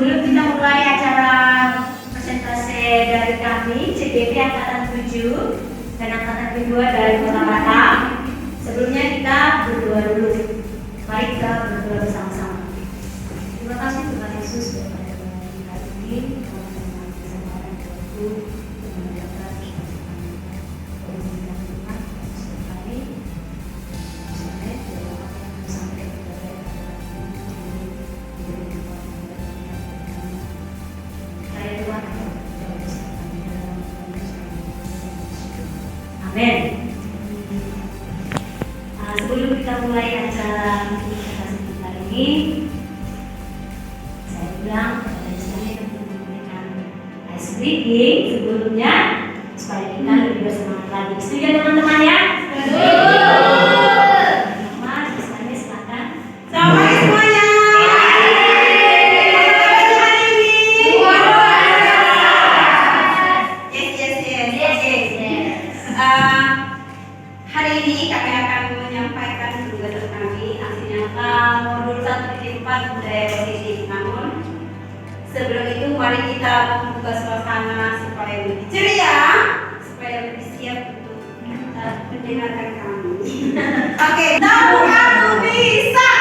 sebelum kita mulai acara presentasi dari kami, CGP Angkatan 7 dan Angkatan kedua dari Kota Batam, sebelumnya kita berdoa dulu. Mari kita berdoa bersama-sama. Terima kasih Tuhan Yesus daripada hari ini, teman-teman kesempatan waktu untuk mendapat permintaan Tuhan setiap hari. Sampai dalam sampai kepada Amin. Sebelum kita mulai acara kita hari ini, saya bilang kepada saya untuk memberikan ice breaking sebelumnya supaya kita lebih bersemangat lagi. Setuju teman-teman ya? Teman-teman, misalnya silakan. Selamat semuanya. Hari ini kami akan menyampaikan tugas kami aksi nyata modul 1.4 budaya positif. Namun sebelum itu mari kita membuka suasana supaya lebih ceria, supaya lebih siap untuk mendengarkan kami. Oke, tahu kamu bisa,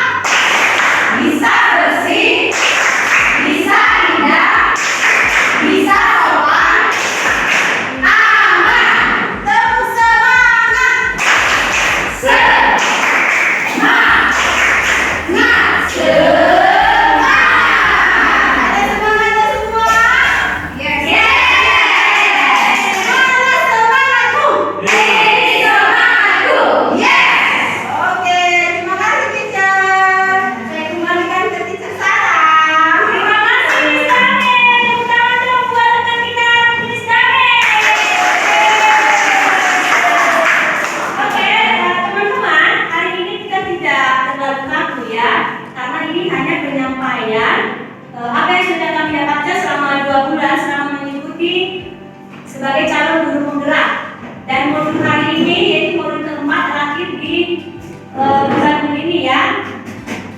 bisa bersih, bisa indah, bisa sopan, aman, terus semangat, semangat, semangat. Ada semangatnya semua? Yes. Mana semangatmu? Ini semangatku. Yes. Oke, terima kasih teacher. Saya kembalikan ke teacher Sarah. Terima kasih Miss Dame. Tepuk tangan dong buat rekan kita Miss Dame. Oke, teman-teman, hari ini kita tidak terlalu kaku ya, karena ini hanya penyampaian apa yang sudah kami dapatkan selama 2 bulan selama mengikuti sebagai calon guru penggerak. Dan modul hari ini yaitu modul keempat terakhir di bulan ini ya.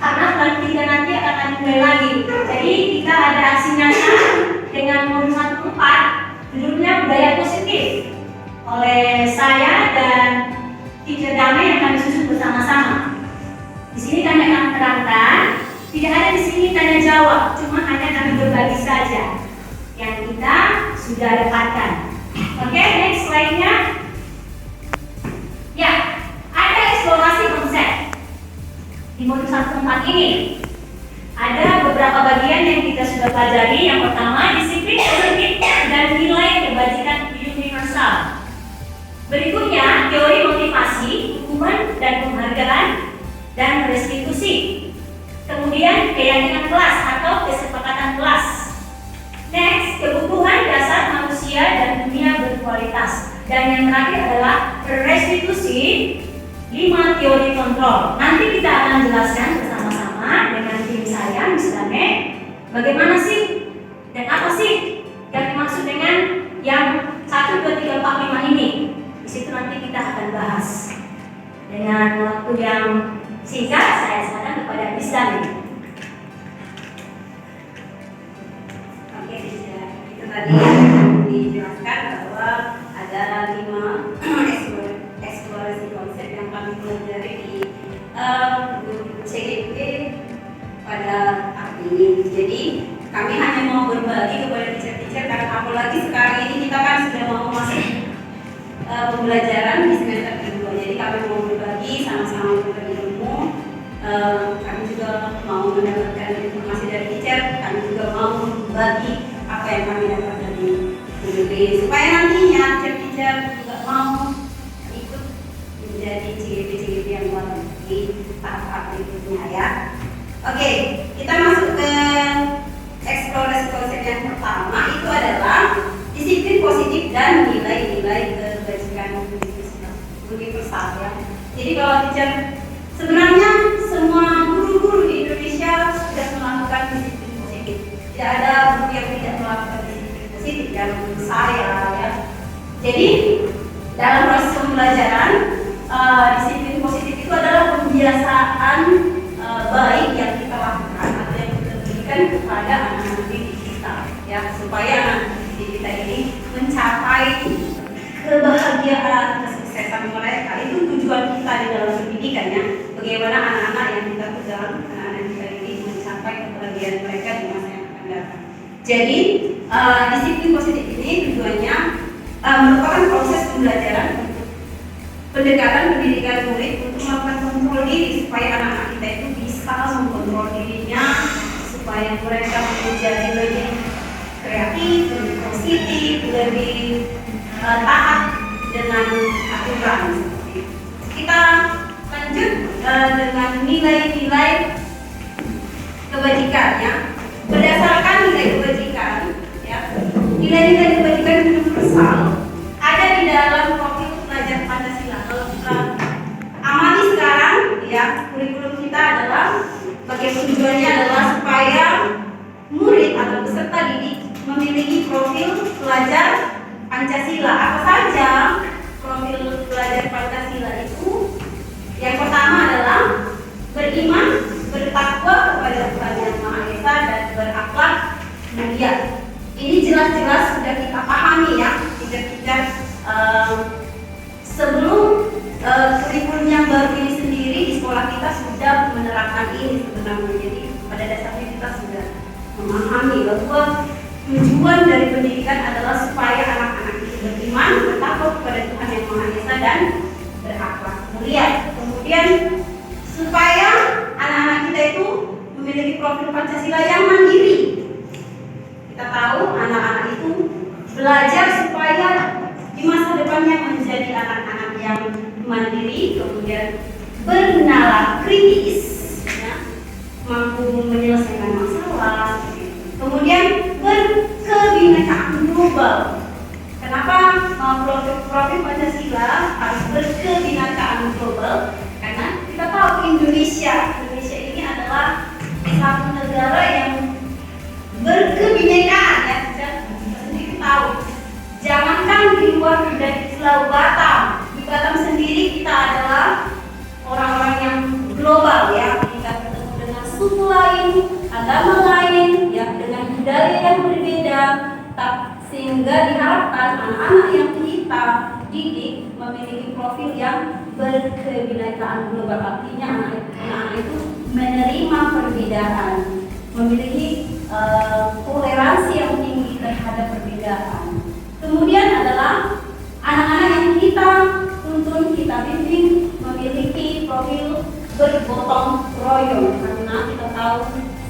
Karena bulan 3 nanti akan mulai lagi. Jadi kita ada aksi nyata dengan modul 1.4 judulnya budaya positif oleh saya dan Teacher Dame yang kami susun bersama-sama. Di sini kami akan menerangkan, tidak ada di sini tanya jawab, cuma hanya kami berbagi saja yang kita sudah dapatkan. Oke, next slide-nya. Ya, ada eksplorasi konsep. Di modul 1.4 ini ada beberapa bagian yang kita sudah pelajari. Yang pertama, disiplin positif dan nilai kebajikan universal. Berikutnya, teori motivasi, hukuman dan penghargaan dan restitusi. Kemudian, keyakinan kelas atau kesepakatan kelas. Next, kebutuhan dasar manusia dan dunia berkualitas. Dan yang terakhir adalah restitusi, 5 teori kontrol. Nanti kita akan jelaskan bersama-sama dengan tim saya, Miss Dame, bagaimana sih dan apa sih yang dimaksud dengan yang 1, 2, 3, 4, 5 ini. Di situ nanti kita akan bahas. Dengan waktu yang singkat, saya serahkan kepada Miss Dame. Oke, itu tadi dijelaskan bahwa ada 5 eksplorasi konsep yang kami pelajari di CGP pada hari ini. Jadi kami hanya mau berbagi kepada teacher-teacher karena apalagi sekarang ini kita kan sudah mau masuk pembelajaran di semester kedua. Jadi kami mau berbagi sama-sama berbagi ilmu. Kami juga mau mendapatkan informasi dari teacher. Kami juga mau berbagi apa yang kami dapat dari CGP supaya nantinya teacher-teacher juga mau ikut menjadi CGP yang baru di tahap berikutnya ya. Oke, kita masuk ke eksplorasi konsep yang pertama, itu adalah disiplin positif dan nilai-nilai kebajikan universal ya. Jadi kalau teacher, sebenarnya semua guru-guru di Indonesia sudah melakukan disiplin positif. Tidak ada guru yang tidak melakukan disiplin positif dan menurut saya ya. Jadi dalam proses pembelajaran disiplin positif itu adalah pembiasaan baik yang kita lakukan atau yang kita berikan kepada anak-anak didik kebahagiaan, kesuksesan mereka. Itu tujuan kita di dalam pendidikan ya. Bagaimana anak-anak yang kita pegang, anak-anak yang kita didik mencapai kebahagiaan mereka di masa yang akan datang. Jadi disiplin positif ini tujuannya merupakan proses pembelajaran untuk pendekatan pendidikan murid untuk melakukan kontrol diri supaya anak-anak kita itu bisa mengontrol dirinya, supaya mereka menjadi lebih kreatif, lebih positif, lebih taat dengan aturan. Kita lanjut dengan nilai-nilai kebajikan ya. Berdasarkan nilai kebajikan ya, nilai-nilai kebajikan universal ada di dalam profil pelajar Pancasila. Kalau kita amati sekarang ya, kurikulum kita adalah bagaimana tujuannya adalah supaya murid atau peserta didik memiliki profil pelajar Pancasila. Apa saja profil pelajar Pancasila itu? Yang pertama adalah beriman, bertakwa kepada Tuhan Yang Maha Esa dan berakhlak mulia. Ini jelas-jelas sudah kita pahami ya, tidak sebelum kurikulum yang baru ini sendiri di sekolah kita sudah menerapkan ini sebenarnya. Jadi pada dasarnya kita sudah memahami bahwa tujuan dari pendidikan adalah supaya anak-anak itu beriman, bertakwa kepada Tuhan Yang Maha Esa dan berakhlak mulia. Kemudian supaya anak-anak kita itu memiliki profil Pancasila yang mandiri. Kita tahu anak-anak itu belajar supaya di masa depannya menjadi anak-anak yang mandiri, kemudian bernalar kritis, ya, mampu menyelesaikan masalah, kemudian berkebinekaan global. Kenapa profil Pancasila harus berkebinekaan global? Karena kita tahu Indonesia ini adalah satu negara yang berkebinekaan ya. Kita sendiri tahu. Jangankan di luar dari Pulau Batam, di Batam sendiri kita adalah orang-orang yang global ya. Kita bertemu dengan suku lain, agama lain, ya, dengan budaya yang berbeda, sehingga diharapkan anak-anak yang kita didik memiliki profil yang berkebinekaan global. Artinya anak-anak itu menerima perbedaan, memiliki toleransi yang tinggi terhadap perbedaan. Kemudian adalah anak-anak yang kita tuntun, kita bimbing memiliki profil bergotong royong, karena kita tahu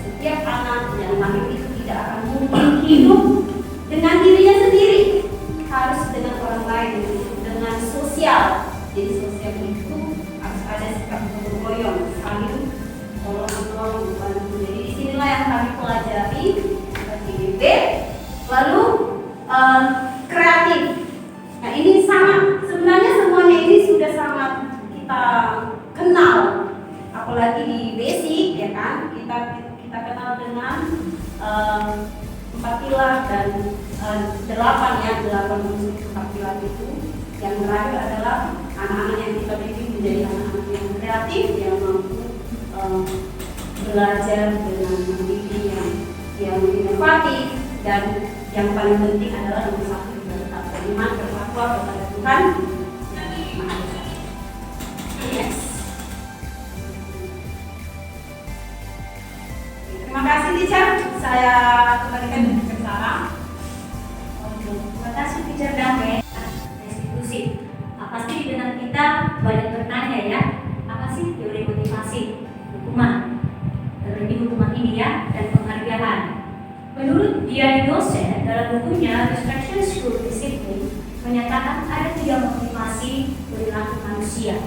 setiap anak yang lahir itu tidak akan mungkin hidup dengan dirinya sendiri, harus dengan orang lain, dengan sosial. Jadi sosial itu harus ada sikap gotong royong, saling tolong-menolong, membantu. Jadi disinilah yang kami pelajari PDB. Lalu kreatif. Nah ini sama, sebenarnya semuanya ini sudah sangat kita kenal, apalagi di basic ya kan, kita kenal dengan 4 pilar dan 8 unsur 4 pilar itu. Yang terakhir adalah anak-anak yang kita bimbing menjadi anak-anak yang kreatif, yang mampu belajar dengan mandiri, yang inovatif, dan yang paling penting adalah nomor 1 tetap beriman, bertakwa kepada Tuhan Yang Maha Esa. Yes. Terima kasih teacher. Saya kembalikan ke teacher Sarah. Terima kasih teacher Damai. Restitusi. Pasti di benak kita banyak bertanya ya, apa sih teori motivasi hukuman, terlebih hukuman ini ya, dan penghargaan. Menurut Dian Dosen dalam bukunya Distraction School Discipline menyatakan ada 3 motivasi perilaku manusia,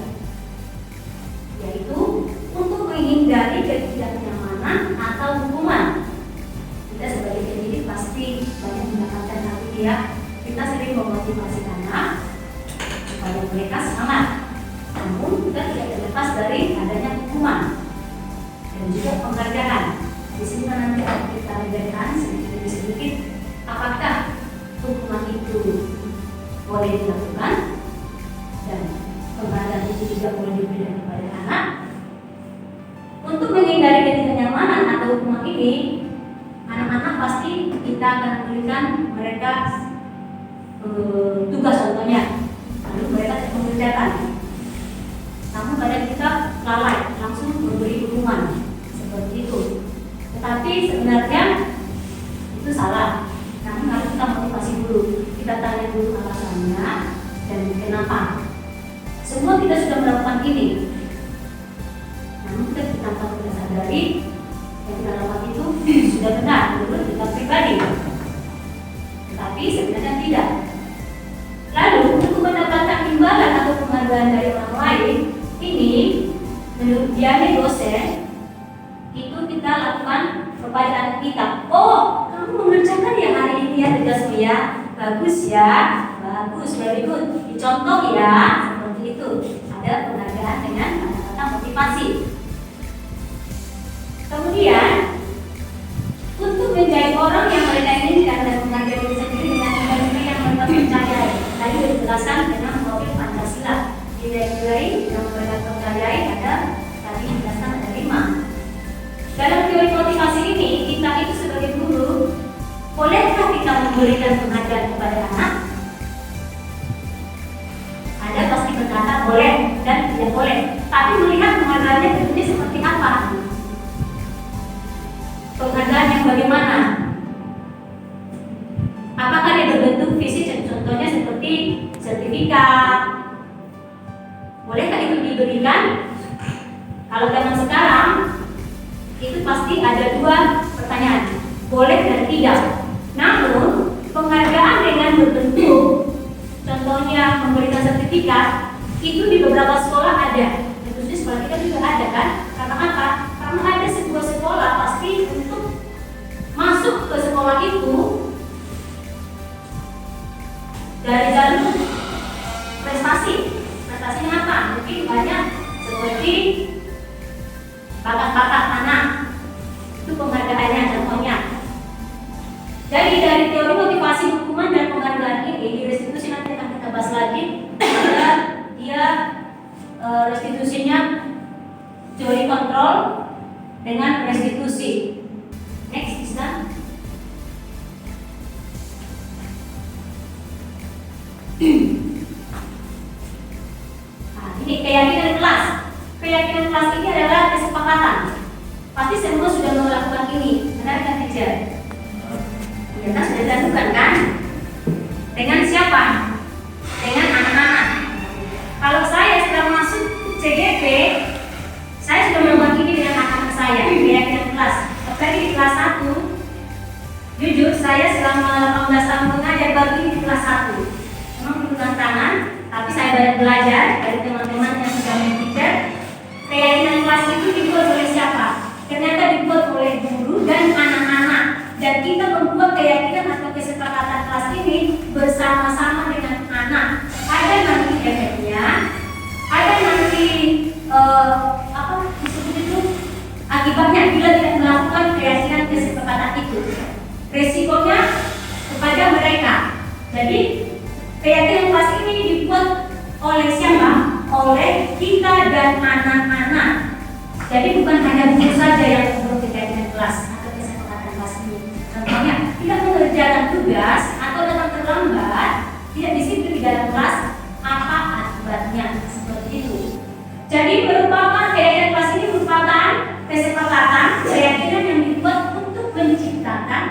yaitu untuk menghindari ketidaknyamanan atau hukuman. Kita sebagai pendidik pasti banyak mendapatkan hal ini ya. Kita sering memotivasi anak supaya mereka semangat, namun kita tidak terlepas dari adanya hukuman dan juga penghargaan. Di sini nanti akan kita bedakan sedikit demi sedikit apakah hukuman itu boleh dilakukan dan penghargaan itu juga boleh diberikan kepada anak. Untuk menghindari ketidaknyamanan atau hukuman ini, anak-anak pasti kita akan berikan mereka tugas contohnya. Lalu tindakan. Namun kadang kita lalai, langsung memberi hukuman seperti itu. Tetapi sebenarnya itu salah. Namun harus kita motivasi dulu, kita tanya dulu alasannya dan kenapa. Semua kita sudah melakukan ini. Namun kita tanpa kita sadari yang kita lakukan itu sudah benar menurut kita pribadi. Tetapi sebenarnya tidak. Lalu untuk mendapatkan imbalan atau penghargaan dari orang lain, ini menurut dia dosen itu kita lakukan kepada anak kita. Oh, kamu mengerjakan ya hari ini ya tugasmu ya, bagus ya, bagus, very good. Dicontoh ya, seperti itu. Ada penghargaan dengan kata-kata motivasi. Kemudian untuk menjadi orang yang mereka inginkan dan menghargai diri sendiri dengan nilai-nilai yang mereka percayai. Tadi dijelaskan dengan profil Pancasila. Nilai-nilai yang mereka percayai ada tadi dijelaskan ada 5. Dalam teori motivasi ini, kita itu sebagai guru, bolehkah kita memberikan penghargaan kepada anak? Ada pasti berkata boleh dan tidak boleh. Tapi melihat penghargaannya bentuknya seperti apa? Penghargaan yang bagaimana? Apakah dia berbentuk fisik? Contohnya seperti sertifikat. Bolehkah itu diberikan? Kalau zaman sekarang itu pasti ada 2 pertanyaan, boleh dan tidak. Namun penghargaan dengan berbentuk, contohnya memberikan sertifikat, itu di beberapa sekolah ada. Tentunya sekolah kita juga ada kan? Karena apa? Karena ada sebuah sekolah pasti untuk masuk ke sekolah itu dari jalur prestasi. Prestasinya apa? Mungkin banyak seperti bakat-bakat anak. Itu penghargaannya contohnya. Jadi dari teori motivasi hukuman dan penghargaan ini di restitusi nanti akan kita bahas lagi. Dia restitusinya teori kontrol dengan restitusi. Next bisa. Nah, ini keyakinan kelas. Keyakinan kelas ini adalah kesepakatan. Pasti semua sudah melakukan ini, benar kan teacher? Ya kan sudah dilakukan kan? Dengan siapa? Dengan anak-anak. Kalau saya sudah masuk CGP, saya sudah melakukan ini dengan anak-anak saya. Keyakinan kelas. Apalagi di kelas 1, jujur saya selama 18 tahun mengajar baru ini di kelas 1. Memang perlu tantangan, tapi saya banyak belajar dari teman-teman yang sudah mengajar. Keyakinan kelas itu dibuat oleh siapa? Ternyata dibuat oleh guru dan anak-anak. Dan kita membuat keyakinan atau kesepakatan kelas ini bersama-sama dengan anak. Ada nanti efeknya, ada nanti apa disebut itu akibatnya bila tidak melakukan keyakinan kesepakatan itu. Resikonya kepada mereka. Jadi keyakinan kelas ini dibuat oleh siapa? Oleh kita dan anak-anak. Jadi bukan hanya guru saja yang membuat keyakinan kelas atau kesepakatan kelas ini. Contohnya tidak mengerjakan tugas atau datang terlambat, tidak disiplin di dalam kelas, apa akibatnya? Seperti itu. Jadi merupakan keyakinan kelas ini merupakan kesepakatan keyakinan yang dibuat untuk menciptakan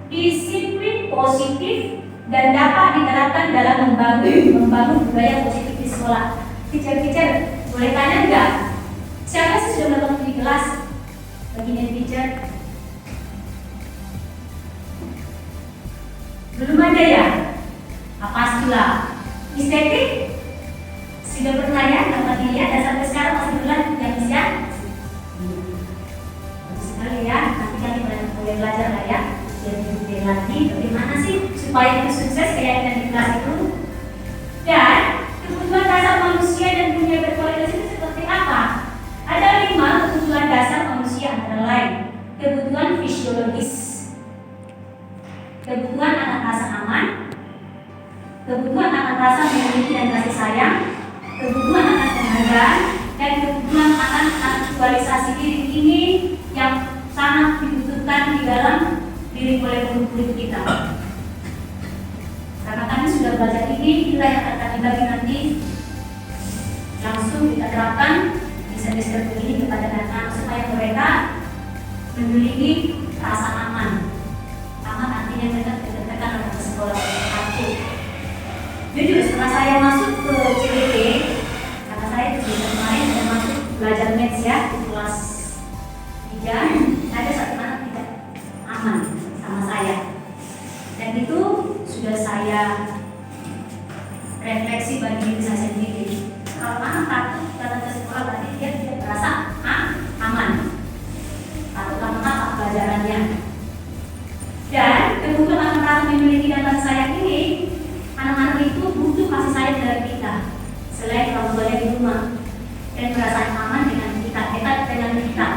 disiplin positif dan dapat diterapkan dalam membangun budaya positif di sekolah. Teacher, boleh tanya enggak? Siapa sih sudah melakukan di kelas? Bagian teacher? Belum ada ya? Pastilah. Estetik? Sudah pernah ya dapat dilihat dan sampai sekarang masih berlanjut ya Miss ya? Bagus sekali ya. Nanti kami boleh belajar lah ya. Jadi lagi bagaimana sih supaya itu sukses keyakinan di kelas itu. Dan kebutuhan dasar manusia dan dunia berkualitas itu seperti apa? Ada 5 kebutuhan dasar manusia antara lain. Kebutuhan fisiologis, kebutuhan akan rasa aman, kebutuhan akan rasa memiliki dan kasih sayang, kebutuhan akan penghargaan, dan kebutuhan akan aktualisasi diri ini yang sangat dibutuhkan di dalam diri oleh guru-guru kita. Karena kami sudah belajar ini, inilah yang akan kami bagi nanti langsung kita terapkan di semester ini kepada anak-anak supaya mereka memiliki rasa aman. Aman artinya mereka dikatakan anak sekolah satu. Jujur setelah saya masuk ke CDP, karena saya itu kemarin saya masuk belajar maths ya di kelas 3, ada satu anak tidak aman sama saya, dan itu sudah saya refleksi bagi diri saya sendiri. Kalau anak takut datang ke sekolah berarti dia tidak merasa aman atau karena apa pelajarannya. Dan kebetulan anak-anak memiliki data saya ini, anak-anak itu butuh kasih sayang dari kita selain orang tuanya di rumah, dan merasa aman dengan kita, dekat dengan kita.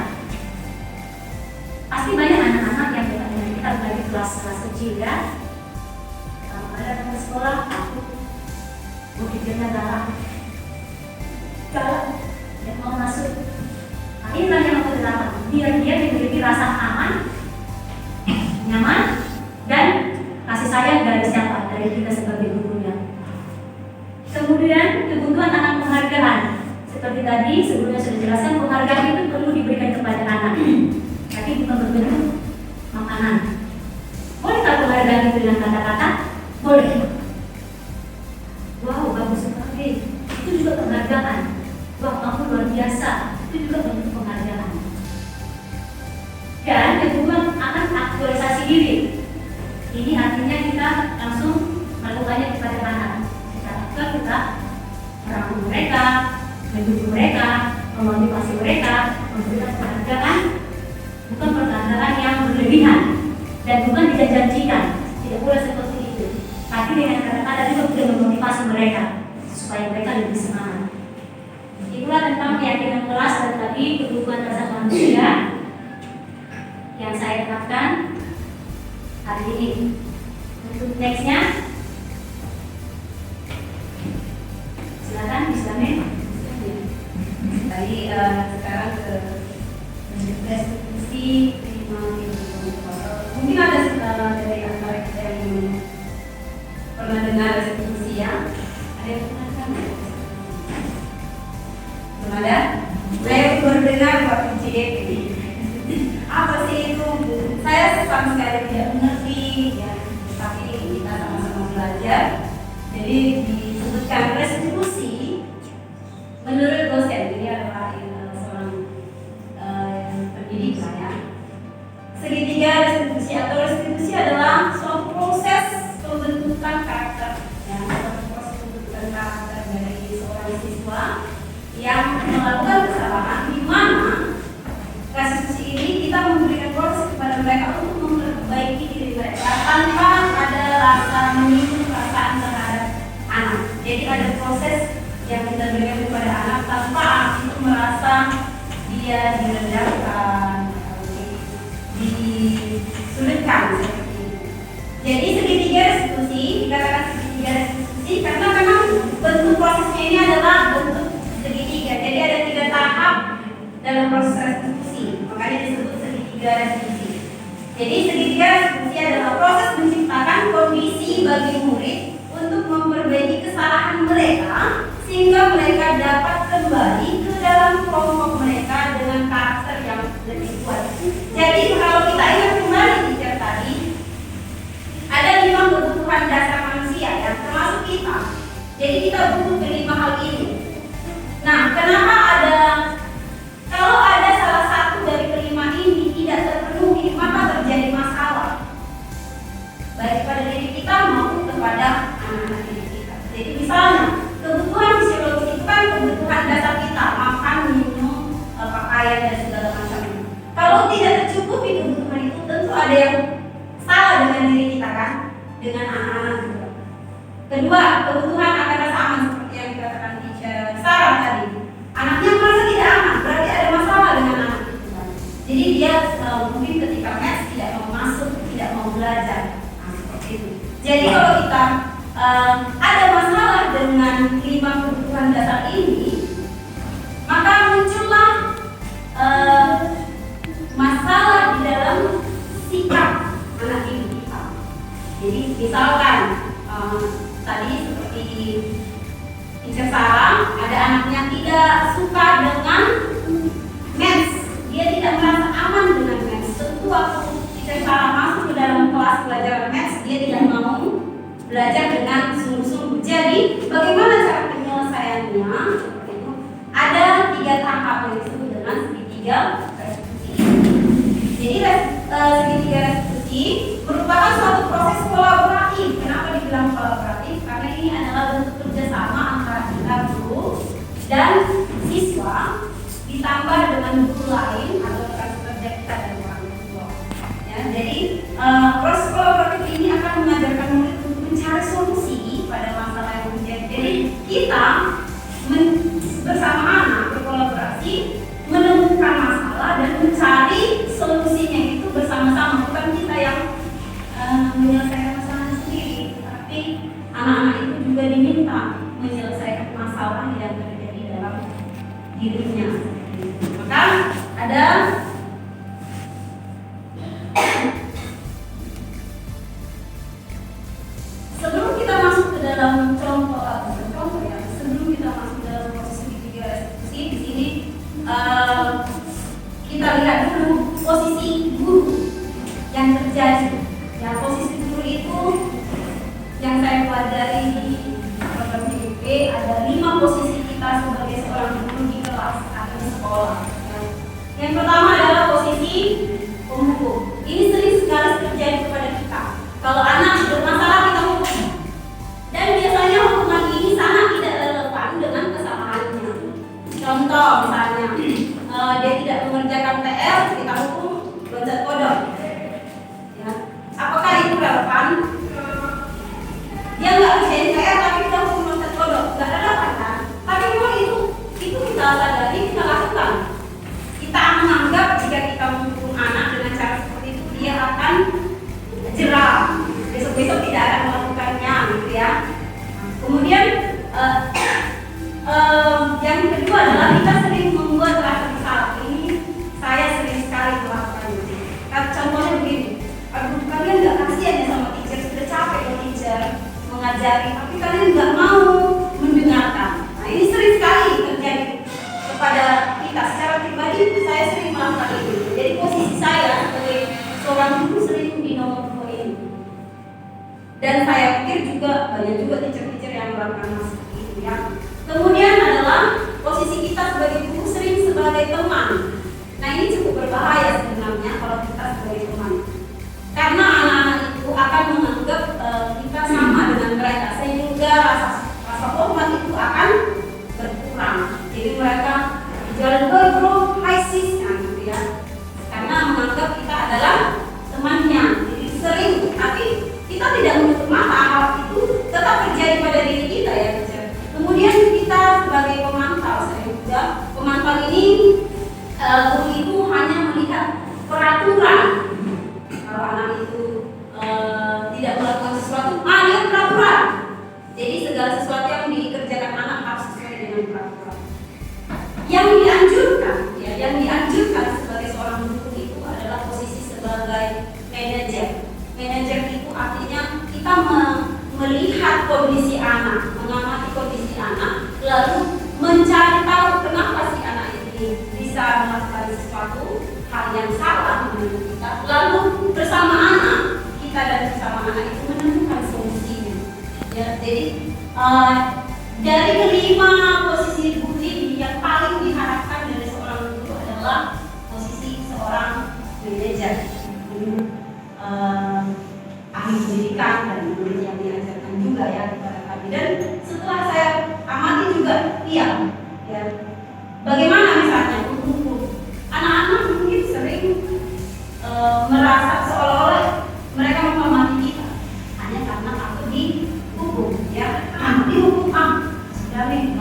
Pasti banyak anak-anak yang dekat dengan kita dari kelas-kelas kecil ya. Kalau ada datang ke sekolah, aku pikirnya galak, dia mau masuk. Nah, ini yang aku terapkan, biar dia memiliki rasa aman, nyaman, dan kasih sayang dari siapa? Dari kita sebagai gurunya. Kemudian kebutuhan anak penghargaan. Seperti tadi sebelumnya sudah dijelaskan, penghargaan itu perlu diberikan kepada anak, tapi bukan berbentuk makanan. Boleh tak penghargaan itu dengan kata-kata? Boleh. Wow, bagus sekali. Itu juga penghargaan. Wah, kamu luar biasa. Itu juga bentuk penghargaan. Dan kedua, akan aktualisasi diri. Ini artinya kita langsung melakukannya kepada anak. Kita merangkul mereka, mendukung mereka, memotivasi mereka, memberikan penghargaan, bukan penghargaan yang berlebihan dan bukan dijanjikan. Tidak boleh seperti itu. Tapi dengan kata-kata juga memotivasi mereka supaya mereka lebih semangat. Itulah tentang keyakinan kelas dan tadi kebutuhan dasar manusia yang saya terapkan hari ini. Untuk nextnya, silakan Islamin. Tadi sekarang ke restitusi mungkin ada dari antara kita yang pernah dengar restitusi ya. Ada yang pernah kan? Belum ada? Saya baru dengar waktu CDP. Apa sih itu? Saya sama sekali tidak mengerti ya, tapi kita sama-sama belajar. Jadi disebutkan restitusi menurut dosen, ini adalah seorang pendidik saya. Segitiga restitusi atau restitusi adalah suatu proses pembentukan karakter, suatu proses pembentukan karakter dari seorang siswa yang melakukan kesalahan, di mana restitusi ini kita memberikan proses kepada mereka untuk memperbaiki diri mereka tanpa ada rasa menyinggung perasaan terhadap anak. Jadi ada proses yang kita berikan kepada anak tanpa itu merasa dia direndahkan, disulitkan seperti itu. Jadi segitiga restitusi, dikatakan segitiga restitusi karena memang bentuk prosesnya ini adalah bentuk segitiga. Jadi ada 3 tahap dalam proses restitusi, makanya disebut segitiga restitusi. Jadi segitiga restitusi adalah proses menciptakan kondisi bagi murid untuk memperbaiki kesalahan mereka sehingga mereka dapat kembali ke dalam kelompok mereka dengan karakter yang lebih kuat. Jadi kalau kita ingat kembali teacher tadi, ada 5 kebutuhan dasar manusia yang termasuk kita. Jadi kita butuh kelima hal ini. Nah, kenapa kalau ada salah satu dari kelima ini tidak terpenuhi, maka terjadi masalah baik pada diri kita maupun kepada anak-anak didik kita. Jadi misalnya kebutuhan fisiologis itu kan kebutuhan dasar kita, makan, minum, pakaian dan segala macamnya. Kalau tidak tercukupi kebutuhan itu, tentu ada yang salah dengan diri kita kan, dengan anak-anak juga. Kedua, kebutuhan akan rasa aman seperti yang dikatakan teacher Sarah tadi. Anaknya merasa tidak aman, berarti ada masalah dengan anak itu kan. Jadi dia mungkin ketika maths tidak mau masuk, tidak mau belajar. Nah, seperti itu. Jadi kalau kita ada masalah dengan 5 kebutuhan dasar ini, maka muncullah masalah di dalam sikap anak didik kita. Jadi misalkan tadi seperti teacher Sarah, ada anaknya belajar dengan sungguh-sungguh. Jadi bagaimana cara penyelesaiannya? Seperti itu. Ada 3 tahap yang disebut dengan segitiga restitusi. Jadi segitiga restitusi merupakan suatu proses kolaboratif. Kenapa dibilang kolaboratif? Karena ini adalah bentuk kerjasama antara kita guru dan siswa ditambah dengan guru lain atau rekan kerja kita dan orang tua. Ya, jadi proses kolaboratif ini akan mengajarkan murid untuk mencari solusi pada masalah yang terjadi. Jadi kita bersama anak berkolaborasi menemukan masalah dan mencari solusinya itu bersama-sama, bukan kita yang menyelesaikan masalahnya sendiri, tapi anak-anak itu juga diminta menyelesaikan masalah yang terjadi dalam dirinya. Maka ada sebelum kita masuk ke dalam contoh ya, sebelum kita masuk ke dalam proses segitiga restitusi, di sini kita lihat dulu posisi guru yang terjadi. Ya, posisi guru itu yang saya pelajari di program CIP, ada 5 posisi kita sebagai seorang guru di kelas atau di sekolah. Ya. Yang pertama adalah posisi penghukum. Ini sering sekali terjadi kepada kita. Kalau anak bermasalah kita hukum, dan biasanya hukuman ini sangat tidak relevan dengan kesalahannya. Contoh misalnya dia tidak mengerjakan PR, kita hukum loncat kodok. Ya. Apakah itu relevan? Dia nggak kerjain PR tapi kita hukum loncat kodok, nggak relevan kan? Tapi memang itu kita sadari, kita lakukan. Kita menganggap jika kita menghukum anak dengan cara seperti itu, dia akan jerah. Besok-besok tidak akan melakukannya, gitu ya. Kemudian yang kedua adalah kita sering membuat rasa bersalah. Ini saya sering sekali melakukannya. Contohnya begini, aduh kalian nggak kasihan ya sama teacher, sudah capek loh teacher mengajari, tapi kalian nggak mau mendengarkan. Nah ini sering sekali terjadi kepada kita. Secara pribadi saya sering melakukan ini. Jadi posisi saya sebagai seorang guru sering di nomor 2 ini. Dan saya pikir juga banyak juga teacher-teacher yang melakukan seperti itu ya. Kemudian adalah posisi kita sebagai guru sering sebagai teman. Nah ini cukup berbahaya sebenarnya kalau kita sebagai teman, karena anak-anak itu akan menganggap kita sama dengan mereka, sehingga rasa hormat itu akan berkurang. Jadi mereka jalan bro, hi sis, gitu ya, karena menganggap kita adalah temannya. Jadi sering, tapi kita tidak menutup mata hal itu tetap terjadi pada diri kita ya. Kemudian kita sebagai pemantau, sering juga pemantau ini guru itu hanya melihat peraturan. Kalau anak itu tidak melakukan sesuatu, lihat peraturan. Jadi segala sesuatu yang dikerjakan anak harus sesuai dengan peraturan. Yang dianjurkan sebagai seorang guru itu adalah posisi sebagai manajer. Manajer itu artinya kita melihat kondisi anak, mengamati kondisi anak, lalu mencari tahu kenapa si anak ini bisa melakukan sesuatu hal yang salah menurut kita. Lalu bersama anak kita dan bersama anak itu menemukan solusinya. Ya, jadi dari kelima posisi guru ini yang paling diharapkan dari seorang guru adalah posisi seorang manajer. Ahli pendidikan dan murid yang diajarkan juga ya kepada kami. Dan setelah saya amati juga lihat ya, bagaimana misalnya untuk anak-anak mungkin sering merasa seolah-olah mereka menghormati kita hanya karena takut dihukum ya. Dihukum sebenarnya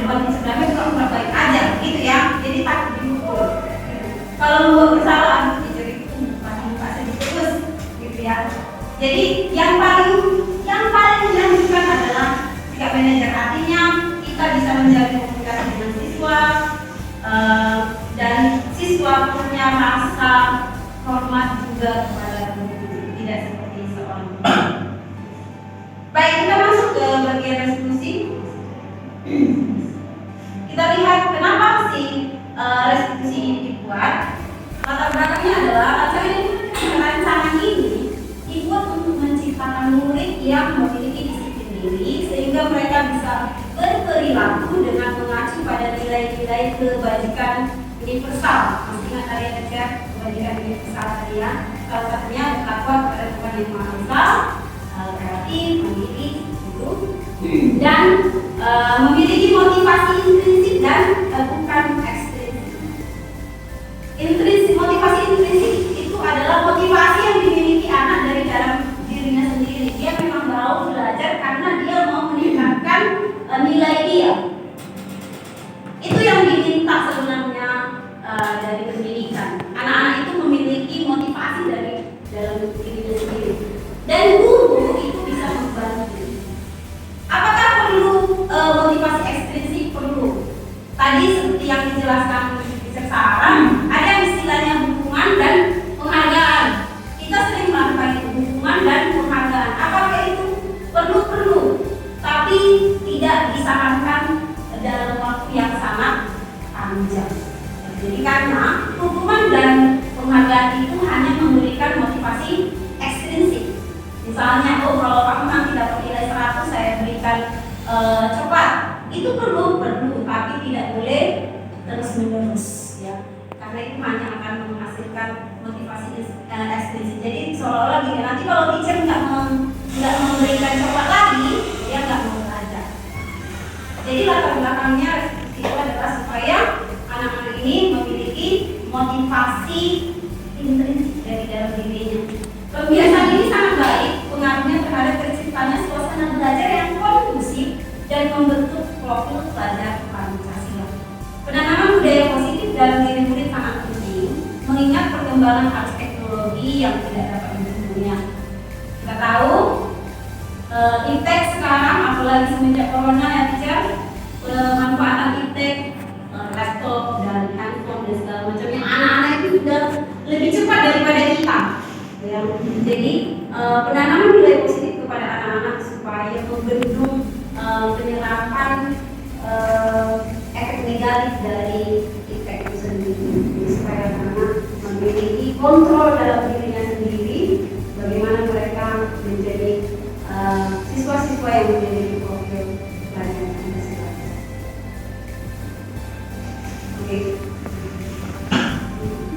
kalau di sebenarnya itu kurang baik aja gitu ya, jadi takut dihukum. Kalau membuat kesalahan jadi terus gitu ya. Jadi yang paling dianjurkan adalah sikap manajer, artinya kita bisa menjalin komunikasi dengan siswa dan siswa punya rasa hormat juga kepada guru, tidak seperti seorang guru. Baik, kita masuk ke bagian restitusi. Kita lihat kenapa sih restitusi ini dibuat. Latar belakangnya adalah rancangan ini dibuat untuk menciptakan murid kebajikan universal. Masih ingat tadi ya teacher, kebajikan universal tadi ya. Salah satunya bertakwa kepada Tuhan yang Maha Esa, kreatif, mandiri, gitu. Dan memiliki motivasi intrinsik dan bukan ekstrinsik. Motivasi intrinsik itu adalah motivasi yang dimiliki anak dari dalam dirinya sendiri. Dia memang mau belajar karena dia mau meningkatkan nilai dia. Itu yang diminta sebenarnya dari pendidikan. Anak-anak itu memiliki motivasi dari dalam dirinya sendiri. Dan guru itu bisa membantu. Apakah perlu motivasi ekstrinsik? Perlu. Tadi seperti yang dijelaskan sekarang, ada istilahnya hukuman dan penghargaan. Kita sering melakukan itu, hukuman dan penghargaan. Apakah itu perlu? Tapi tidak disarankan dalam waktu yang sangat panjang. Jadi karena hukuman dan penghargaan itu hanya memberikan motivasi ekstrinsik. Misalnya, kalau kamu nanti dapat nilai 100, saya berikan coklat. Itu perlu, tapi tidak boleh terus-menerus, ya. Karena itu hanya akan menghasilkan motivasi ekstrinsik. Jadi seolah-olah gini, nanti kalau teacher nggak memberikan coklat lagi, dia nggak mau belajar. Jadi latar belakangnya itu adalah supaya anak-anak ini memiliki motivasi intrinsik dari dalam dirinya. Kebiasaan ini sangat baik pengaruhnya terhadap terciptanya suasana belajar yang kondusif dan membentuk profil pelajar Pancasila. Penanaman budaya positif dalam diri murid sangat penting, mengingat perkembangan arus teknologi yang tidak dapat dibendungnya. Kita tahu iptek sekarang, apalagi semenjak corona ya teacher, pemanfaatan iptek, laptop dan handphone dan segala macamnya, anak-anak itu sudah lebih cepat daripada kita. Ya, jadi penanaman nilai positif kepada anak-anak supaya membendung penyerapan efek negatif dari iptek itu sendiri, supaya anak-anak memiliki kontrol dalam dirinya sendiri, bagaimana mereka menjadi siswa-siswa yang memiliki profil pelajar Pancasila. Oke.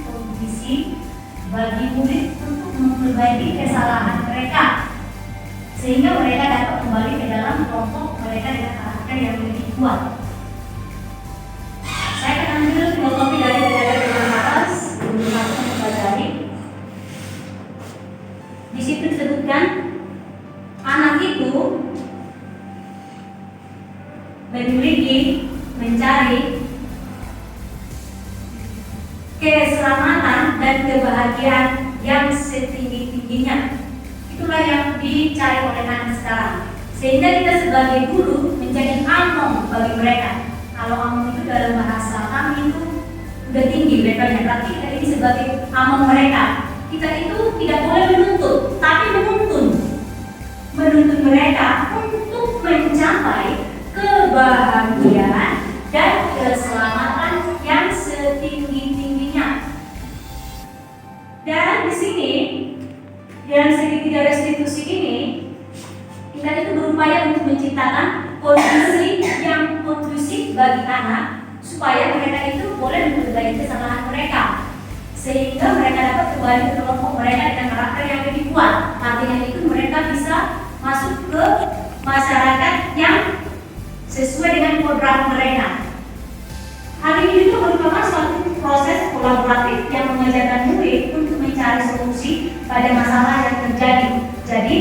Kondisi bagi murid untuk memperbaiki kesalahan mereka sehingga mereka dapat kembali ke dalam kelompok mereka dengan karakter yang lebih kuat. Saya akan ambil filosofi dari belajar dengan atas untuk langsung mempelajari. Di situ disebutkan anak itu memiliki mencari keselamatan dan kebahagiaan yang setinggi-tingginya. Itulah yang dicari oleh anak sekarang. Sehingga kita sebagai guru menjadi among bagi mereka. Kalau among itu dalam bahasa kami itu udah tinggi levelnya. Berarti kita ini sebagai among mereka. Kita itu tidak boleh menuntut, tapi menuntut mereka untuk mencapai kebahagiaan dan keselamatan yang setinggi-tingginya. Dan di sini dalam segitiga restitusi ini kita itu berupaya untuk menciptakan kondisi yang kondusif bagi anak supaya mereka itu boleh memperbaiki kesalahan mereka sehingga mereka dapat kembali ke kelompok mereka dengan karakter yang lebih kuat. Artinya itu mereka bisa masuk ke masyarakat yang sesuai dengan kodrat mereka. Hal ini juga merupakan suatu proses kolaboratif yang mengajarkan murid untuk mencari solusi pada masalah yang terjadi. Jadi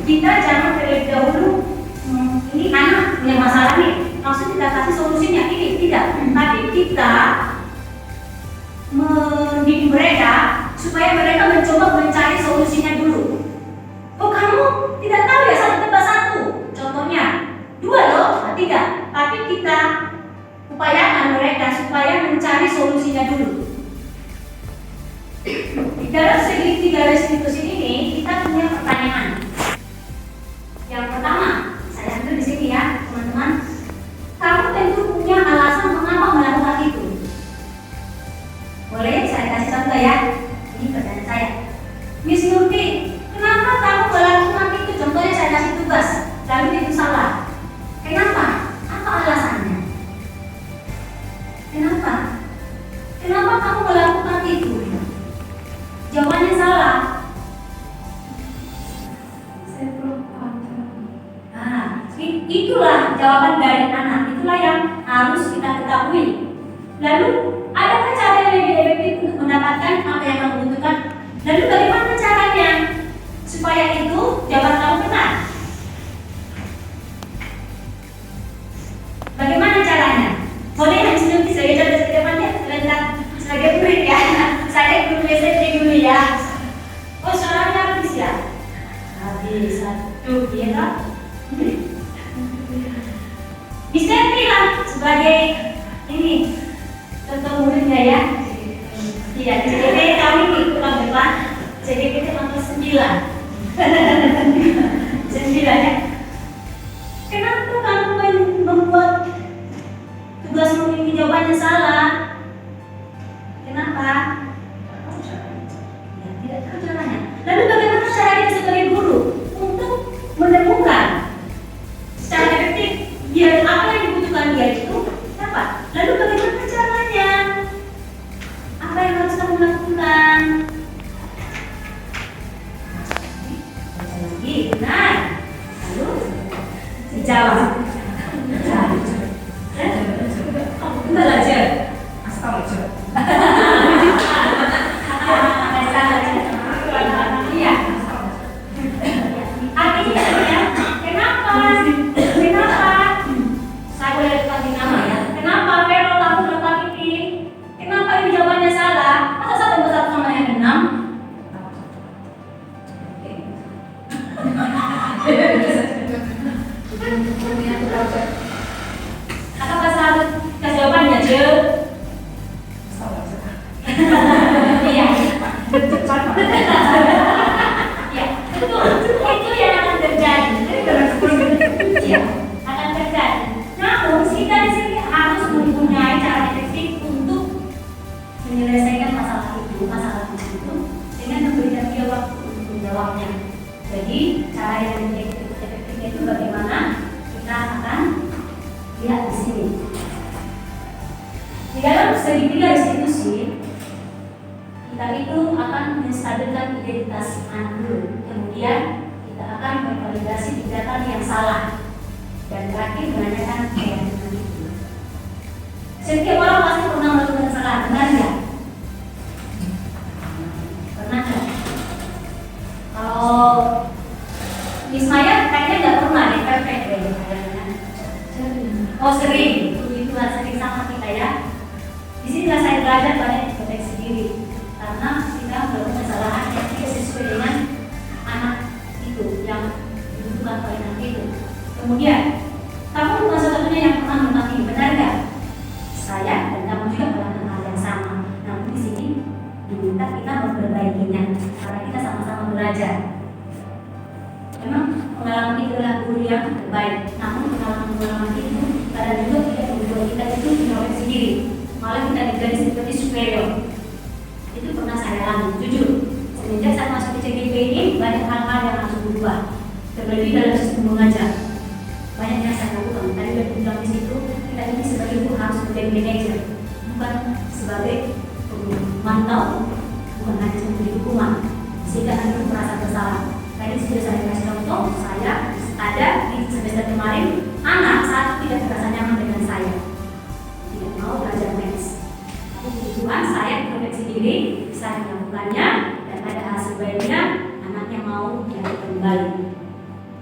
kita jangan terlebih dahulu ini anak punya masalah nih, langsung kita kasih solusinya ini tidak, tapi kita mendidik mereka supaya mereka mencoba mencari solusinya dulu. Oh kamu tidak tahu ya 1 tambah 1, contohnya 2 loh, 3, tapi kita upayakan mereka supaya mencari solusinya dulu. Di dalam segitiga restitusi ini kita punya pertanyaan. Yang pertama, saya ambil di sini ya, teman-teman. Kamu tentu punya alasan mengapa melakukan itu. Boleh saya kasih contoh ya? Ini pertanyaan saya. Miss Nurti, kenapa kamu melakukan itu? Contohnya saya kasih tugas, lalu itu salah. Kenapa? Apa alasannya? Kenapa? kamu melakukan itu? Jawabannya salah. Saya belum paham. Nah, itulah jawaban dari anak. Itulah yang harus kita ketahui. Lalu, adakah cara yang lebih efektif untuk mendapatkan apa yang kamu butuhkan? Lalu bagaimana caranya supaya itu jawaban kamu benar? Bagaimana caranya? Boleh senyum sebagai contoh ke depannya sebentar sebagai murid ya. Saya guru SMP dulu ya. Oh, suaranya habis ya? Habis satu, ya kan? Bisa bilang sebagai ini contoh muridnya ya. Iya, jadi kami ikut depan. Jadi kita masuk 9. 9 ya. Kenapa kamu membuat tugasmu ini jawabannya salah? Kenapa? Ya, tidak tahu caranya. Lalu bagaimana cara kita sebagai guru untuk menemukan secara efektif biar apa yang dibutuhkan dia itu dapat? Lalu bagaimana caranya? Apa yang harus kamu lakukan? Baca lagi, benar. Lalu dijawab. Benar aja. Asal aja. Iya. Artinya ya, kenapa? Saya boleh kasih nama ya. Kenapa Vero kamu dapat ini? Kenapa ini jawabannya salah? Masa satu bersatu sama yang 6? Atau pas harus kasih jawabannya je? Asal aja. Iya. Ya, betul. Itu yang akan terjadi. Iya, akan terjadi. Namun kita di sini harus mempunyai cara efektif untuk menyelesaikan masalah itu dengan memberikan dia waktu untuk menjawabnya. Jadi cara yang lebih efektif itu bagaimana kita akan lihat di sini. Di dalam segitiga restitusi kita itu akan menstabilkan identitas anak dulu. Kemudian kita akan bervalidasi tindakan yang salah dan terakhir menanyakan keyakinan itu. Setiap orang pasti pernah melakukan kesalahan, benar nggak? Pernah nggak? Kalau Miss Maya kayaknya nggak pernah deh, perfect deh kayaknya. Oh sering, itu sering sama kita ya. Di sini saya belajar banyak introspeksi diri karena kita melakukan kesalahan yang tidak sesuai dengan anak itu yang dibutuhkan oleh anak itu. Kemudian, kamu bukan satu-satunya yang pernah melakukan ini, benar nggak? Saya dan kamu juga melakukan hal yang sama. Namun di sini diminta kita memperbaikinya karena kita sama-sama belajar. Memang pengalaman itu adalah guru yang terbaik. Namun pengalaman itu kadang juga tidak membuat kita itu introspeksi diri. Malah kita digaris seperti superior. Itu pernah saya alami, jujur. Semenjak saya masuk ke CGP ini, banyak hal-hal yang harus berubah. Terlebih dalam sistem mengajar. Banyak yang saya lakukan. Tadi sudah bilang di situ, kita ini sebagai guru harus menjadi manajer, bukan sebagai pemantau, bukan hanya memberi hukuman. Sehingga anda merasa bersalah. Tadi sudah saya kasih contoh, saya ada di semester kemarin, anak satu tidak merasa nyaman dengan saya. Tidak mau belajar maths. Kebetulan saya introspeksi diri, saya melakukannya dan ada hasil baiknya, anaknya mau diajak kembali.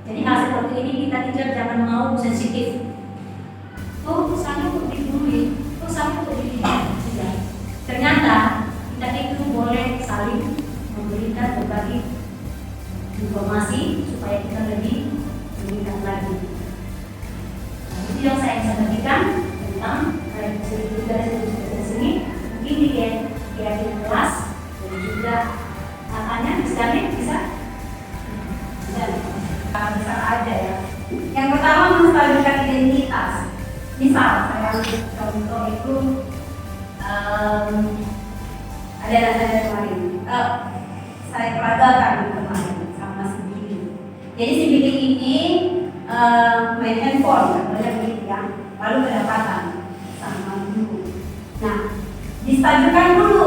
Jadi hal seperti ini kita tidak jangan mau sensitif. Oh, saya kok dibully, oh saya kok tidak. Ternyata kita itu boleh saling memberikan berbagi informasi supaya kita lebih meningkat lagi. Nah, itu yang saya bisa bagikan tentang dari sini. Mungkin di keyakinan kelas dan juga apanya bisa Bisa aja ya. Yang pertama menstabilkan identitas. Misal saya ambil contoh itu ada kemarin. Saya peragakan kemarin sama si Billy. Jadi si Billy ini main handphone, banyak begitu ya. Lalu kedapatan sama guru. Nah, distabilkan dulu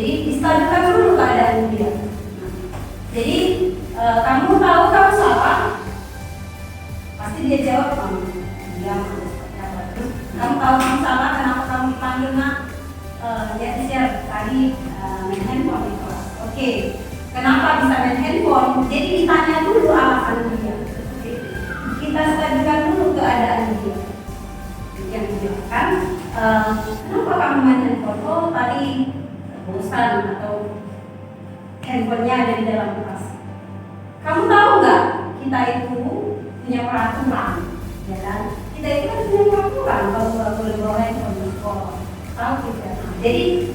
Jadi distabilkan dulu keadaan dia. Jadi kamu tahu kamu salah, pasti dia jawab kamu diam atau seperti apa. Terus kamu tahu kamu salah, kenapa kamu dipanggil nak? Ya teacher tadi main handphone di kelas. Oke, kenapa bisa main handphone? Jadi ditanya dulu alasan dia. Kita stabilkan dulu keadaan dia. Yang dijelaskan, kenapa kamu main handphone? Oh tadi bosan atau handphonenya ada di dalam kelas. Kamu tahu nggak? Kita itu punya peraturan, ya kan? Kita itu kan punya peraturan kalau nggak boleh bawa handphone di sekolah. Tahu tidak?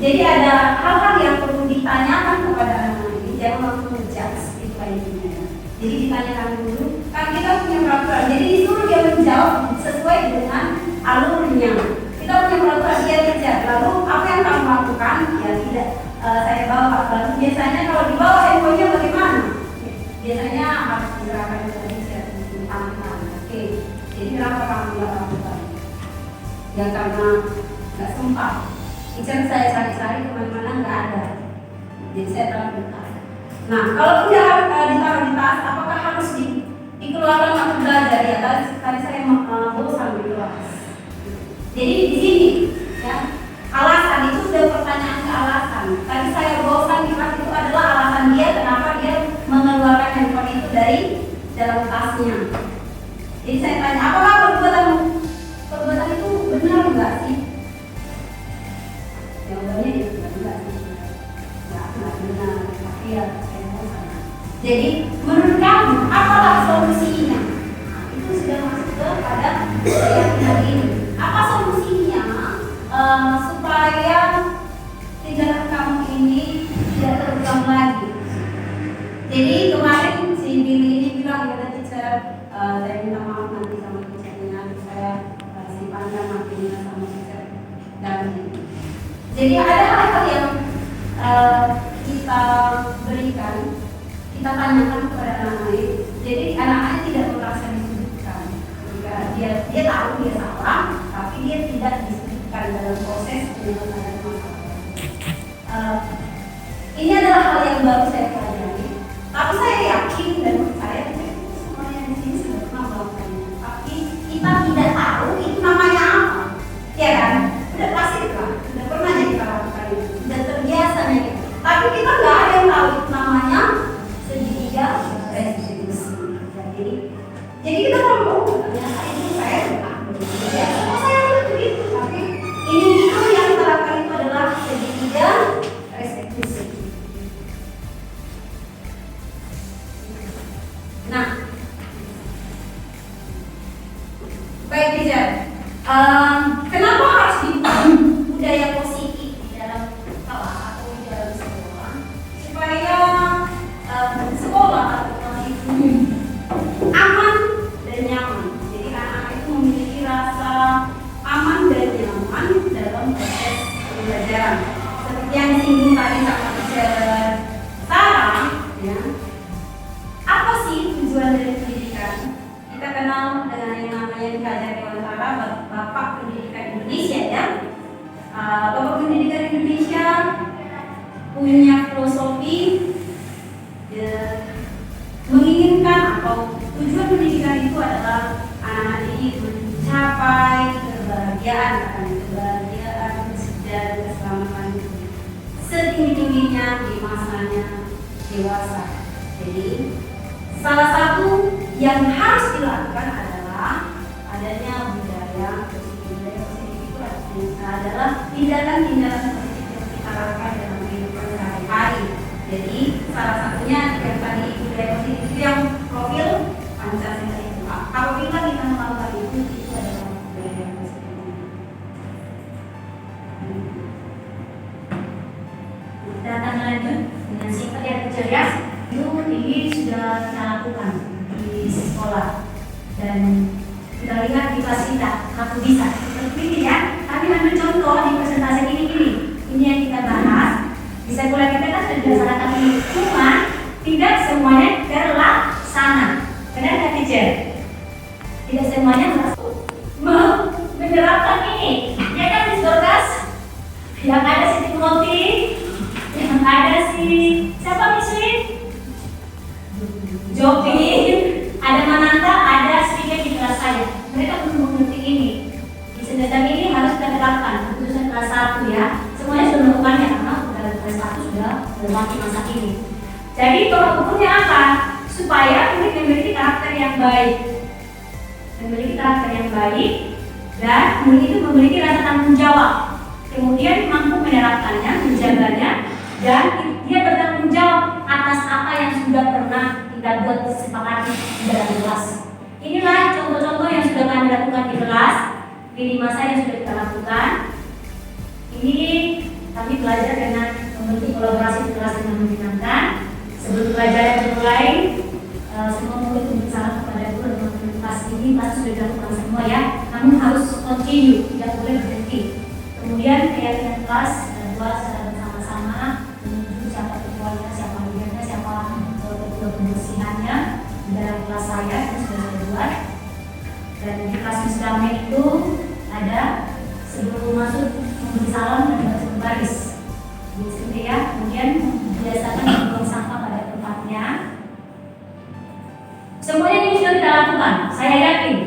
Jadi ada hal-hal yang perlu ditanyakan kepada anak ini. Jangan langsung ngejudge itu intinya. Jadi ditanyakan dulu. Kan kita punya peraturan. Jadi disuruh dia menjawab sesuai dengan alurnya. Kita punya peraturan dia kerja. Lalu apa yang kamu lakukan? Ya tidak. Saya bawa. Lalu biasanya kalau dibawa handphonenya bagaimana? Biasanya harus diserahkan ke teacher tangan. Oke. Jadi kenapa kamu tidak lakukan? Ya karena nggak sempat. Teacher saya cari-cari kemana-mana nggak ada. Jadi saya taruh di tas. Nah kalau tidak ditaruh di tas, apakah harus dikeluarkan waktu belajar? Ya tadi saya bosan di kelas. Jadi di sini ya alasan itu sudah pertanyaan ke alasan. Tadi saya bosan di kelas itu adalah alasan dia kenapa dia mengeluarkan handphone itu dari dalam tasnya. Jadi saya tanya, apakah perbuatan itu benar enggak sih? Jawabannya ya enggak sih. Enggak benar. Tapi ya saya bosan. Jadi menurut kamu apalah solusinya? Nah, itu sudah masuk kepada keyakinan ini. Apa solusinya supaya tindakan kamu ini tidak terulang lagi? Jadi kemarin si Billy ini bilang ya teacher, saya minta maaf nanti sama teachernya, saya simpankan maafnya sama teacher. Dan jadi ada hal-hal yang kita berikan, kita tanyakan kepada anak lain. Jadi anak-anak tidak merasa disudutkan. Jika dia tahu dia salah, tapi dia tidak disudutkan dalam proses penyelesaian masalah. Ini adalah hal yang baru saya pelajari. Tapi saya yakin dan percaya semuanya di sini sudah pernah melakukannya. Tapi kita tidak tahu itu namanya apa, ya kan? Sudah pasti lah, sudah pernah kita lakukan itu, sudah terbiasa nih. Tapi kita nggak ada yang tahu itu namanya segitiga restitusi. Jadi kita tahu ternyata itu saya bukan biasa. Oh saya begitu, tapi ini itu yang terapkan itu adalah segitiga restitusi. Nah, baik teacher, kenapa harus dibangun budaya positif di dalam kelas atau di dalam sekolah supaya sekolah atau kelas itu aman dan nyaman. Jadi anak-anak itu memiliki rasa aman dan nyaman dalam proses pembelajaran. Seperti yang disinggung tadi sama teacher Sarah, ya. Apa sih tujuan dari pendidikan? Kita kenal dengan yang namanya dikajari oleh Sarah, Bapak Pendidikan Indonesia ya. Bapak Pendidikan Indonesia punya filosofi menginginkan atau tujuan pendidikan itu adalah anak-anak ini mencapai kebahagiaan dan keselamatan setinggi-tingginya di masanya dewasa. Jadi salah satu yang harus dilakukan adalah adanya budaya positif. Budaya positif itu adalah tindakan-tindakan positif yang kita lakukan dalam kehidupan sehari-hari. Jadi salah satunya yang tadi budaya positif itu yang profil Pancasila itu. Apabila kita melakukan itu adalah budaya positif. Kita akan lanjut dengan sifat yang cerdas. Ini sudah kita lakukan di sekolah dan kita lihat di kelas kita aku bisa seperti ini ya. Tapi ambil contoh di presentasi ini yang kita bahas di sekolah kita kan sudah dilaksanakan ini, cuma tidak semuanya terlaksana. Benar nggak teacher? Tidak semuanya menerapkan ini. Ya kan Miss Dorcas? Yang ada sisi motif, ya Jopin, ada Mananta, ada sedikit di kelas saya. Mereka belum mengerti ini. Di semester ini harus kita terapkan keputusan kelas 1 ya. Semuanya sudah melakukannya karena sudah kelas 1 sudah melewati masa ini. Jadi tolak ukurnya apa? Supaya murid memiliki karakter yang baik, dan murid itu memiliki rasa tanggung jawab. Kemudian mampu menerapkannya, menjaganya, dan dia bertanggung jawab atas apa yang sudah pernah kita buat sepakati di dalam kelas. Inilah contoh-contoh yang sudah kami lakukan di kelas, lini masa yang sudah kita lakukan. Ini kami belajar dengan membentuk kolaborasi di kelas dengan menyenangkan. Sebelum pelajaran dimulai, semua murid berbicara kepada guru dan teman-teman kelas ini pasti sudah dilakukan semua ya. Namun harus continue, tidak boleh berhenti. Kemudian keyakinan kelas buat secara bersama-sama menuju siapa ketuanya, siapa leadernya, siapa ketua pembersihannya di dalam kelas saya itu sudah saya buat. Dan di kelas Muslimah itu ada sebelum masuk memberi salam dan baca baris di sini ya. Kemudian biasakan membuang sampah pada tempatnya. Semuanya ini sudah kita lakukan, saya yakin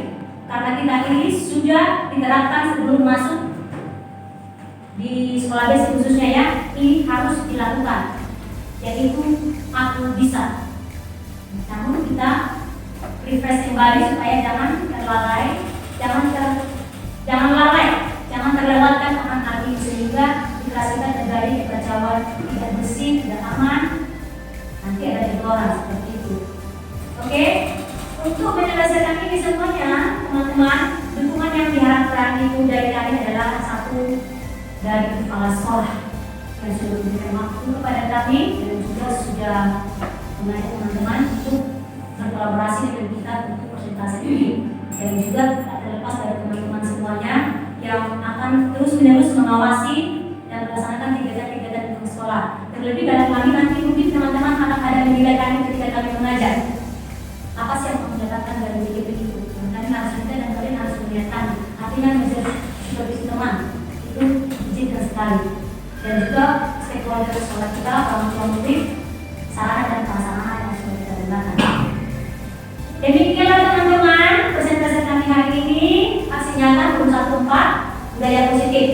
karena kita ini sudah diterapkan sebelum masuk di sekolah basic khususnya ya. Ini harus dilakukan, yaitu aku bisa. Namun kita refresh kembali supaya jangan terlalai, jangan terlewatkan akan hal ini sehingga di kelas kita terjadi kekacauan, tidak bersih, tidak aman, nanti ada teguran seperti itu. Oke, untuk menyelesaikan ini semuanya, teman-teman, dukungan yang diharapkan itu dari kami adalah satu dari kepala sekolah yang sudah memberikan waktu kepada kami dan juga sudah mengajak teman-teman untuk berkolaborasi dengan kita untuk presentasi ini, dan juga tak terlepas dari teman-teman semuanya yang akan terus-menerus mengawasi dan melaksanakan kegiatan-kegiatan di sekolah. Terlebih dalam kami nanti mungkin teman-teman akan ada menilai kami ketika kami mengajar. Apa sih yang kamu dapatkan dari BGP itu? Kalian harus minta dan kalian harus melihat kami. Artinya menjadi supervisi teman itu izinkan sekali. Dan juga stakeholder sekolah kita, orang tua murid, sarana dan prasarana yang sudah kita gunakan. Demikianlah teman-teman presentasi kami hari ini. Aksi nyata 114 budaya positif.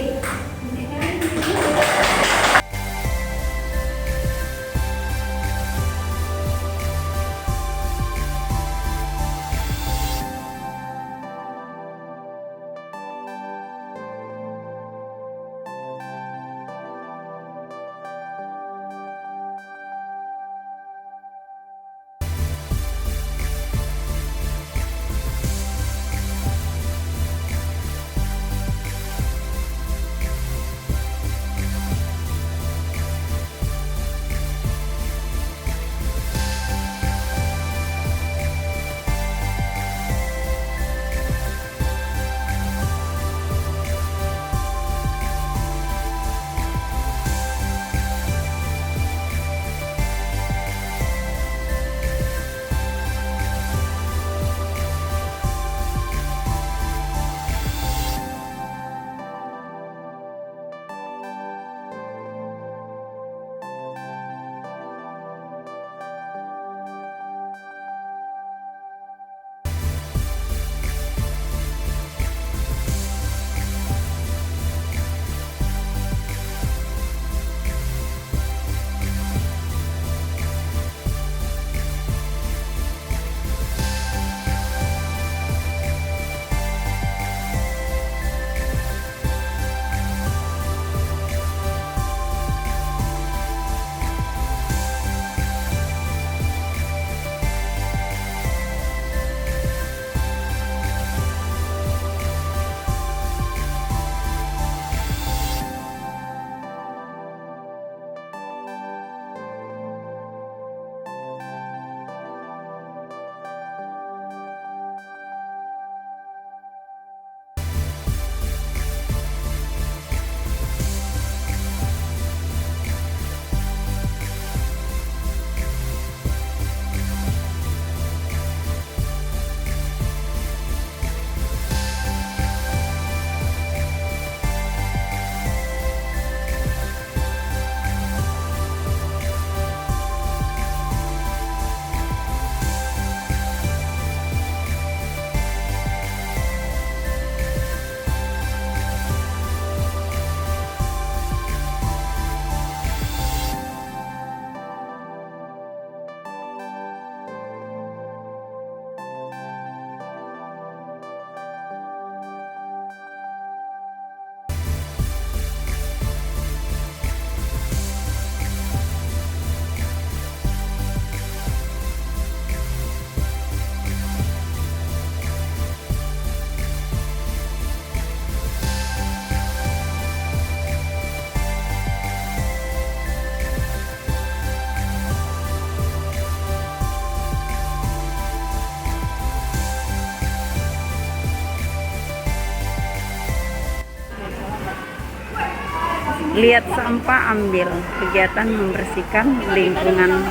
Lihat sampah, ambil. Kegiatan membersihkan lingkungan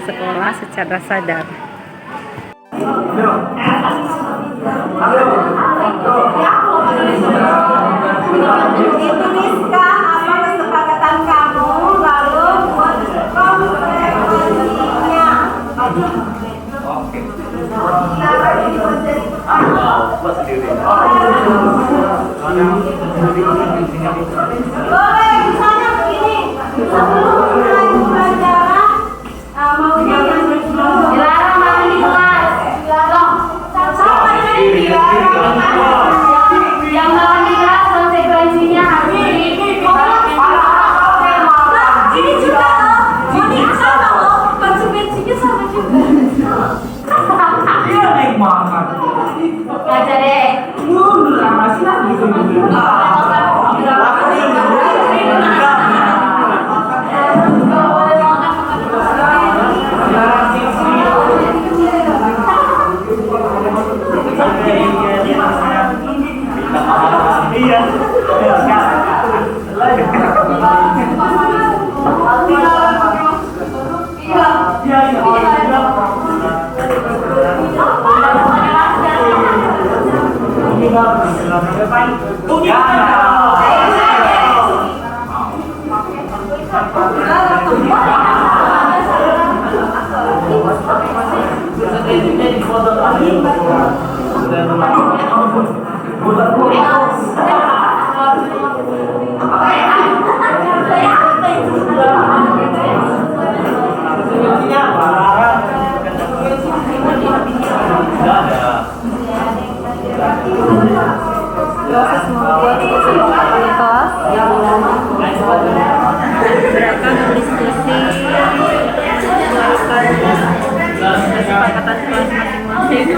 sekolah secara sadar. Tuliskan apa kesepakatan kamu, lalu buat konsekuensinya. Boleh, misalnya begini, sebelum mulai pembelajaran, maunya yang dilarang makan di kelas. Sama ini dilarang yang makan di kelas konsekuensinya harus ini juga loh, ini sama loh, konsekuensinya sama juga. Iya naik makan. Baca deh. Masih lagi Proses membuat kesepakatan kelas, gerakan berdiskusi, melakukan kesepakatan kelas masing-masing.